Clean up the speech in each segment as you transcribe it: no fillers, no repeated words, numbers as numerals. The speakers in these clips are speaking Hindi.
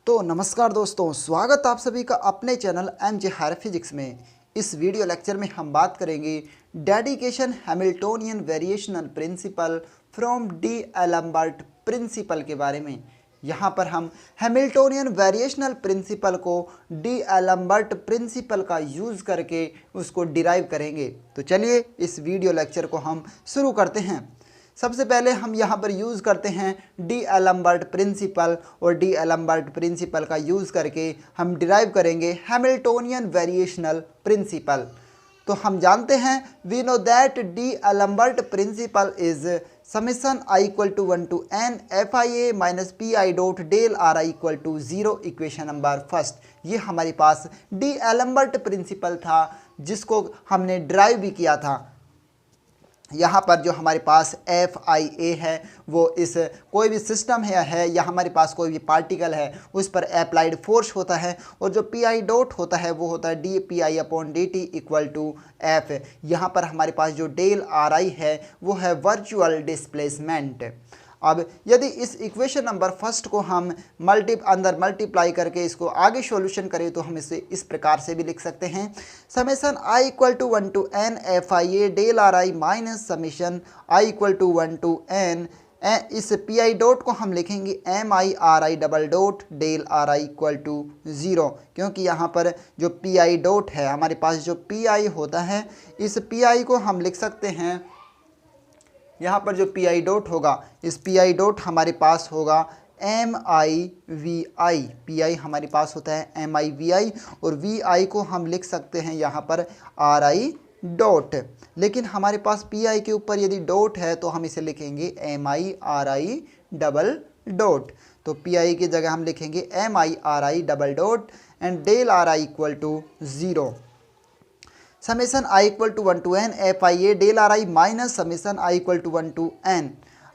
तो नमस्कार दोस्तों, स्वागत आप सभी का अपने channel M J higher physics में। इस वीडियो लेक्चर में हम बात करेंगे dedication Hamiltonian variational principle from D'Alembert principle के बारे में। यहाँ पर हम हैमिल्टोनियन वेरिएशनल प्रिंसिपल को डी एलम्बर्ट प्रिंसिपल का यूज़ करके उसको डिराइव करेंगे। तो चलिए इस वीडियो लेक्चर को हम शुरू करते हैं। सबसे पहले हम यहाँ पर यूज़ करते हैं डी एलम्बर्ट प्रिंसिपल, और डी एलम्बर्ट प्रिंसिपल का यूज़ करके हम डिराइव करेंगे हैमिल्टोनियन वेरिएशनल प्रिंसिपल। तो हम जानते हैं we know that D'Alembert principle is summation I equal to 1 to n F I A minus P I dot del R I equal to 0। Equation number first, ये हमारे पास डी एलम्बर्ट प्रिंसिपल था जिसको हमने डिराइव भी किया था। यहाँ पर जो हमारे पास एफ आई ए है वो इस कोई भी सिस्टम है या हमारे पास कोई भी पार्टिकल है उस पर अप्लाइड फोर्स होता है, और जो पी आई डॉट होता है वो होता है D P I upon D T equal to F. यहाँ पर हमारे पास जो डेल आर आई है वो है वर्चुअल डिस्प्लेसमेंट। अब यदि इस इक्वेशन नंबर फर्स्ट को हम अंदर मल्टीप्लाई करके इसको आगे सॉल्यूशन करें तो हम इसे इस प्रकार से भी लिख सकते हैं, summation I equal to 1 to n F I A del R I minus summation I equal to 1 to n। इस पी आई डॉट को हम लिखेंगे M I R I double dot del R I equal to 0, क्योंकि यहाँ पर जो पी आई डॉट है हमारे पास जो पी आई होता है इस पी आई को हम लिख सकते हैं, यहाँ पर जो पी आई डॉट होगा इस पी आई डॉट हमारे पास होगा M I V I. P I हमारे पास होता है एम आई वी आई, और वी आई को हम लिख सकते हैं यहाँ पर आर आई डॉट। लेकिन हमारे पास पी आई के ऊपर यदि डॉट है तो हम इसे लिखेंगे M I R I double dot. तो पी आई की जगह हम लिखेंगे M I R I double dot and del R I equal to 0। Summation I equal to 1 to n F I A del R I minus summation I equal to 1 to n।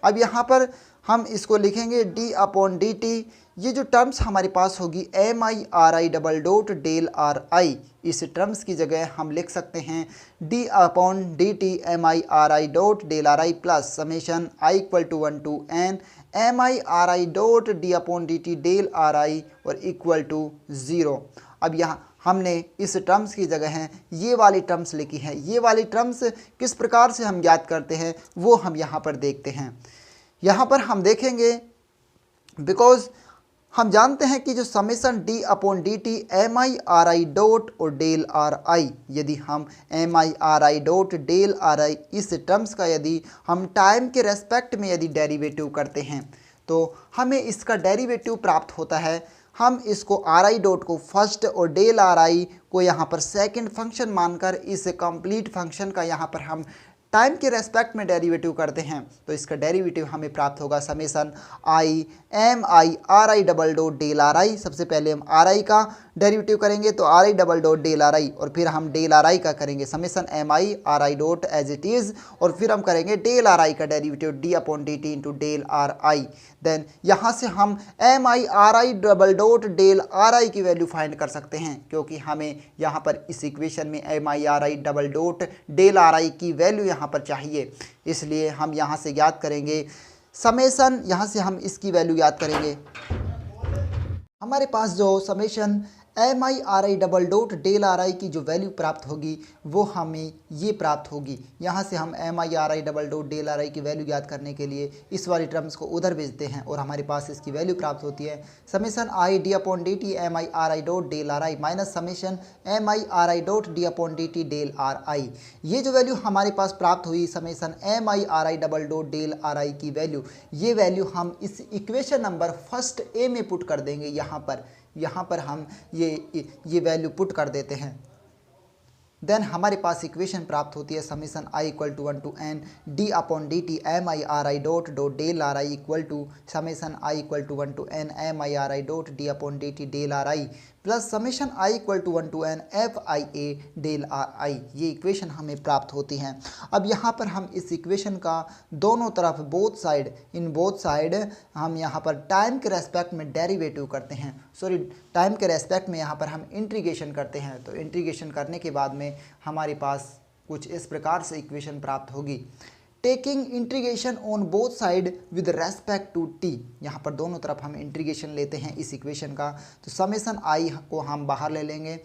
अब यहाँ पर हम इसको लिखेंगे d अपॉन डी टी। ये जो टर्म्स हमारे पास होगी M I R I double dot del R I, इस टर्म्स की जगह हम लिख सकते हैं d upon D T M I R I dot del R I plus summation I equal to 1 to n M I R I dot D upon D T del R I और इक्वल टू 0। अब यहाँ हमने इस टर्म्स की जगह हैं ये वाली टर्म्स लिखी हैं। ये वाली टर्म्स किस प्रकार से हम ज्ञात करते हैं वो हम यहाँ पर देखते हैं। यहाँ पर हम देखेंगे बिकॉज हम जानते हैं कि जो summation D upon D T M I R I dot और डेल आर आई, यदि हम M I R I dot del R I इस टर्म्स का यदि हम टाइम के रेस्पेक्ट में यदि डेरिवेटिव करते हैं तो हमें इसका डेरिवेटिव प्राप्त होता है। हम इसको आर आई डॉट को फर्स्ट और डेल आर आई को यहाँ पर सेकंड फंक्शन मानकर इस कंप्लीट फंक्शन का यहाँ पर हम टाइम के रेस्पेक्ट में डेरिवेटिव करते हैं, तो इसका डेरिवेटिव हमें प्राप्त होगा summation I M I R I double dot del R I. सबसे पहले हम आर आई का डेरिवेटिव करेंगे तो R I double dot del R I, और फिर हम डेल आर आई का करेंगे summation M I R I dot as it is, और फिर हम करेंगे डेल आर आई का derivative D upon D T into del R I. Then यहाँ से हम M I R I double dot del R I की वैल्यू फाइंड कर सकते हैं, क्योंकि हमें यहाँ पर इस इक्वेशन में M I R I double dot del R I की वैल्यू यहाँ पर चाहिए। इसलिए हम यहाँ से ज्ञात करेंगे समेशन, यहाँ से हम इसकी वैल्यू ज्ञात करेंगे। हमारे पास जो summation M I R I double dot del R I की जो वैल्यू प्राप्त होगी वो हमें ये प्राप्त होगी। यहाँ से हम M I R I double dot del R I की वैल्यू ज्ञात करने के लिए इस वाली टर्म्स को उधर भेजते हैं और हमारे पास इसकी वैल्यू प्राप्त होती है summation I D upon D T M I R I dot del R I minus summation M I R I dot D upon D T del R I. ये जो वैल्यू हमारे पास प्राप्त हुई summation M I R I double dot del R I की वैल्यू, ये वैल्यू हम इस इक्वेशन नंबर फर्स्ट ए में पुट कर देंगे। यहाँ पर हम ये वैल्यू पुट कर देते हैं। देन हमारे पास इक्वेशन प्राप्त होती है summation I equal to 1 to n D upon D T M I R I dot del R I equal to summation I equal to 1 to n M I R I dot D upon D T del R I plus summation I equal to 1 to n F I A del R I. ये इक्वेशन हमें प्राप्त होती हैं। अब यहाँ पर हम इस इक्वेशन का दोनों तरफ बोथ साइड हम यहाँ पर टाइम के रेस्पेक्ट में डेरिवेटिव करते हैं, टाइम के रेस्पेक्ट में यहाँ पर हम इंटीग्रेशन करते हैं। तो इंटीग्रेशन करने के बाद में हमारे पास कुछ इस प्रकार से इक्वेशन प्राप्त होगी taking integration on both side with respect to T. यहाँ पर दोनों तरफ हम इंटीग्रेशन लेते हैं इस इक्वेशन का, तो समेसन आई को हम बाहर ले लेंगे।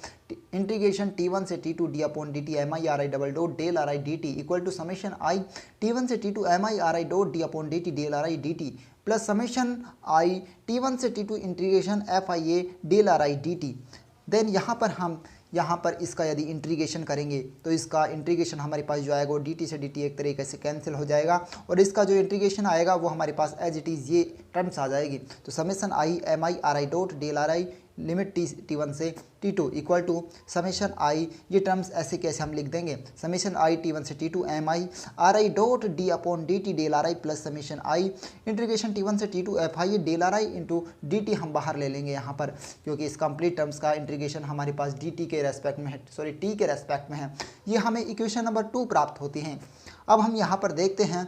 इंटीग्रेशन T1 से T2 D upon D T M I R I double dot del R I D T equal to summation I T1 से T2 M I R I dot D upon D T del R I D T plus summation I T1 से T2 integration F I A del R I D T. Then यहाँ पर इसका यदि इंटीग्रेशन करेंगे तो इसका इंटीग्रेशन हमारे पास जो आएगा वो डी टी से डी टी एक तरीके से कैंसिल हो जाएगा और इसका जो इंटीग्रेशन आएगा वो हमारे पास एज इट इज़ ये टर्म्स आ जाएगी। तो summation I M I R I dot del R I limit T1 से T2 इक्वल टू समेशन आई, ये टर्म्स ऐसे कैसे हम लिख देंगे, समेशन आई T1 से T2 M I R I dot D upon D T del R I plus summation I integration T1 से T2 F I del R I into D T हम बाहर ले लेंगे यहाँ पर, क्योंकि इस कंप्लीट टर्म्स का इंटीग्रेशन हमारे पास डी टी के रेस्पेक्ट में है, सॉरी टी के रेस्पेक्ट में है। ये हमें इक्वेशन नंबर 2 प्राप्त होती हैं। अब हम यहाँ पर देखते हैं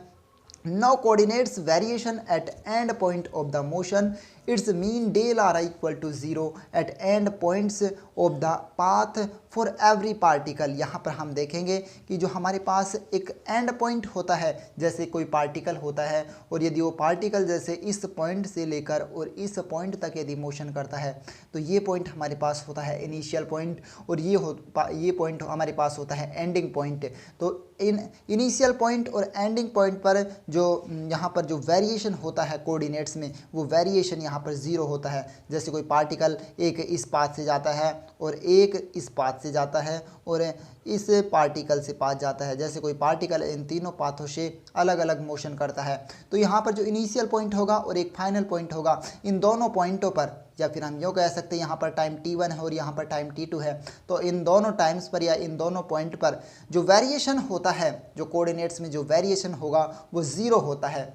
now coordinates variation at end point of the motion, its mean del r i equal to 0 at end points of the path for every particle। यहाँ पर हम देखेंगे कि जो हमारे पास एक एंड पॉइंट होता है, जैसे कोई पार्टिकल होता है और यदि वो पार्टिकल जैसे इस पॉइंट से लेकर और इस पॉइंट तक यदि मोशन करता है तो ये पॉइंट हमारे पास होता है इनिशियल पॉइंट और ये पॉइंट हमारे पास होता है एंडिंग पॉइंट। तो इन इनिशियल पॉइंट और एंडिंग पॉइंट पर जो यहाँ पर जो वेरिएशन होता है कोऑर्डिनेट्स में, वो वेरिएशन यहाँ पर 0 होता है। जैसे कोई पार्टिकल एक इस पाथ से जाता है और एक इस पाथ से जाता है और इस पार्टिकल से पाथ जाता है, जैसे कोई पार्टिकल इन तीनों पाथों से अलग अलग मोशन करता है, तो यहाँ पर जो इनिशियल पॉइंट होगा और एक फाइनल पॉइंट होगा, इन दोनों पॉइंटों पर, या फिर हम यूँ कह सकते हैं यहाँ पर टाइम T1 है और यहाँ पर टाइम T2 है, तो इन दोनों टाइम्स पर या इन दोनों पॉइंट पर जो वेरिएशन होता है, जो कोऑर्डिनेट्स में जो वेरिएशन होगा वो 0 होता है।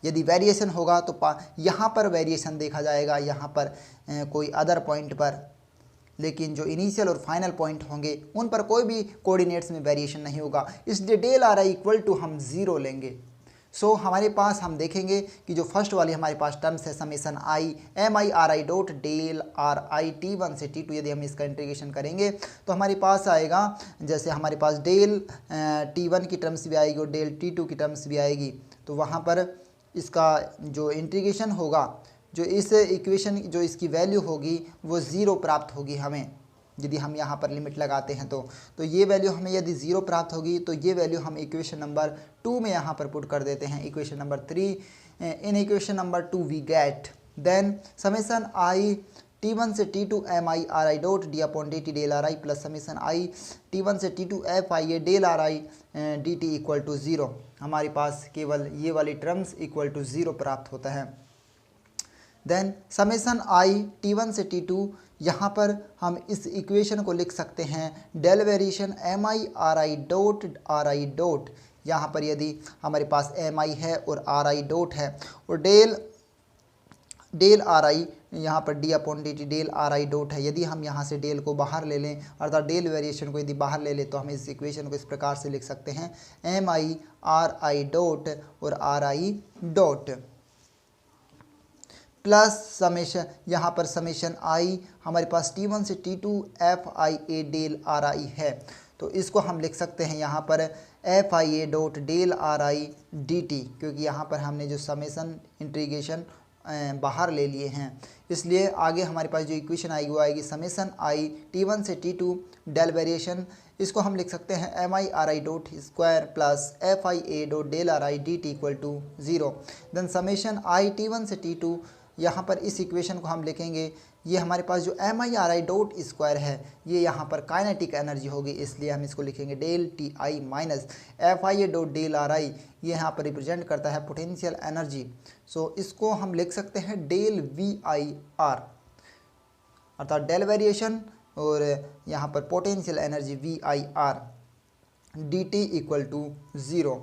यदि वेरिएशन होगा तो यहाँ पर वेरिएशन देखा जाएगा, यहाँ पर कोई अदर पॉइंट पर, लेकिन जो इनिशियल और फाइनल पॉइंट होंगे उन पर कोई भी कोऑर्डिनेट्स में वेरिएशन नहीं होगा, इसलिए del R I equal to हम 0 लेंगे। सो हमारे पास हम देखेंगे कि जो फर्स्ट वाली हमारे पास टर्म्स है summation I M I R I dot del R I T1 से T2, यदि हम इसका इंटीग्रेशन करेंगे तो हमारे पास आएगा, जैसे हमारे पास डेल T1 की टर्म्स भी आएगी और डेल T2 की टर्म्स भी आएगी, तो वहाँ पर इसका जो इंटीग्रेशन होगा, जो इस इक्वेशन जो इसकी वैल्यू होगी वो 0 प्राप्त होगी हमें, यदि हम यहाँ पर लिमिट लगाते हैं तो ये वैल्यू हमें यदि 0 प्राप्त होगी तो ये वैल्यू हम इक्वेशन नंबर 2 में यहाँ पर पुट कर देते हैं, equation number 3। In equation number 2 we get then summation I T1 से T2 M I R I dot D upon D T del R I plus summation I T1 से T2 F I A del R I D T equal to 0। हमारे पास केवल ये वाली टर्म्स इक्वल टू 0 प्राप्त होता है। देन समेसन आई T1 से T2, यहाँ पर हम इस इक्वेशन को लिख सकते हैं del variation M I R I dot, यहाँ पर यदि हमारे पास एम आई है और आर आई डॉट है और डेल आर आई यहाँ पर D upon D T del R I dot है, यदि हम यहाँ से डेल को बाहर ले लें अर्थात डेल वेरिएशन को यदि बाहर ले लें तो हम इस इक्वेशन को इस प्रकार से लिख सकते हैं M I R I dot और R I dot plus summation, यहाँ पर समेशन आई हमारे पास T1 से T2 F I A del R I है, तो इसको हम लिख सकते हैं यहाँ पर F I A dot del R I D T, क्योंकि यहाँ पर हमने जो समेशन इंटीग्रेशन बाहर ले लिए हैं, इसलिए आगे हमारे पास जो इक्वेशन आएगी वो आएगी समेशन आई T1 से T2 डेल वेरिएशन, इसको हम लिख सकते हैं M I R I dot square plus F I A dot del R I D T equal to 0। Then summation I T1 से T2, यहाँ पर इस इक्वेशन को हम लिखेंगे, ये हमारे पास जो M I R I dot square है ये यहाँ पर काइनेटिक एनर्जी होगी, इसलिए हम इसको लिखेंगे del T I minus F I A dot del R I, ये यहाँ पर रिप्रेजेंट करता है पोटेंशियल एनर्जी। सो इसको हम लिख सकते हैं डेल वी आई आर, अर्थात डेल वेरिएशन और यहाँ पर potential energy V I R D T equal to 0।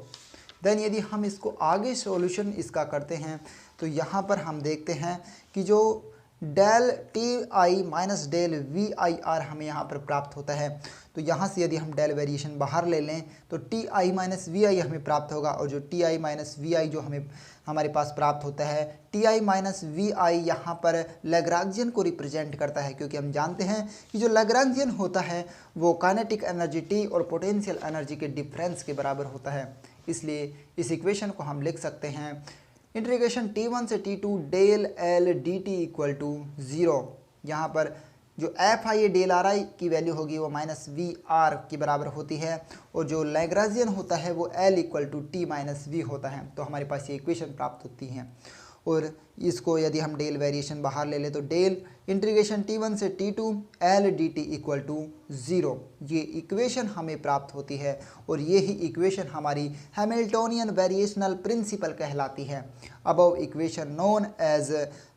Then यदि हम इसको आगे सॉल्यूशन इसका करते हैं तो यहाँ पर हम देखते हैं कि जो del T I minus del V I R हमें यहाँ पर प्राप्त होता है, तो यहाँ से यदि हम डेल वेरिएशन बाहर ले लें तो टी आई माइनस वी आई हमें प्राप्त होगा, और जो टी आई माइनस वी आई जो हमारे पास प्राप्त होता है, टी आई माइनस वी आई यहाँ पर लैग्रांजियन को रिप्रेजेंट करता है, क्योंकि हम जानते हैं कि जो लैग्रांजियन होता है वो काइनेटिक एनर्जी टी और पोटेंशियल एनर्जी के डिफरेंस के बराबर होता है, इसलिए इस इक्वेशन को हम लिख सकते हैं इंटीग्रेशन t1 से t2 del L D T equal to 0। यहाँ पर जो F I del R I की वैल्यू होगी वो माइनस वी आर के बराबर होती है, और जो लैग्रांजियन होता है वो L equal to T minus V होता है। तो हमारे पास ये इक्वेशन प्राप्त होती है। और इसको यदि हम डेल वेरिएशन बाहर ले लें तो डेल इंटीग्रेशन t1 से t2 L D T equal to 0, ये इक्वेशन हमें प्राप्त होती है। और ये ही इक्वेशन हमारी हैमिल्टोनियन वेरिएशनल प्रिंसिपल कहलाती है। Above equation known as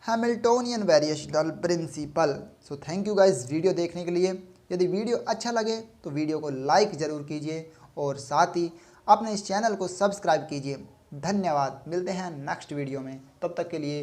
Hamiltonian variational principle. So thank you guys video देखने के लिए। यदि वीडियो अच्छा लगे तो वीडियो को लाइक ज़रूर कीजिए और साथ ही अपने इस चैनल को सब्सक्राइब कीजिए। धन्यवाद। मिलते हैं नेक्स्ट वीडियो में, तब तक के लिए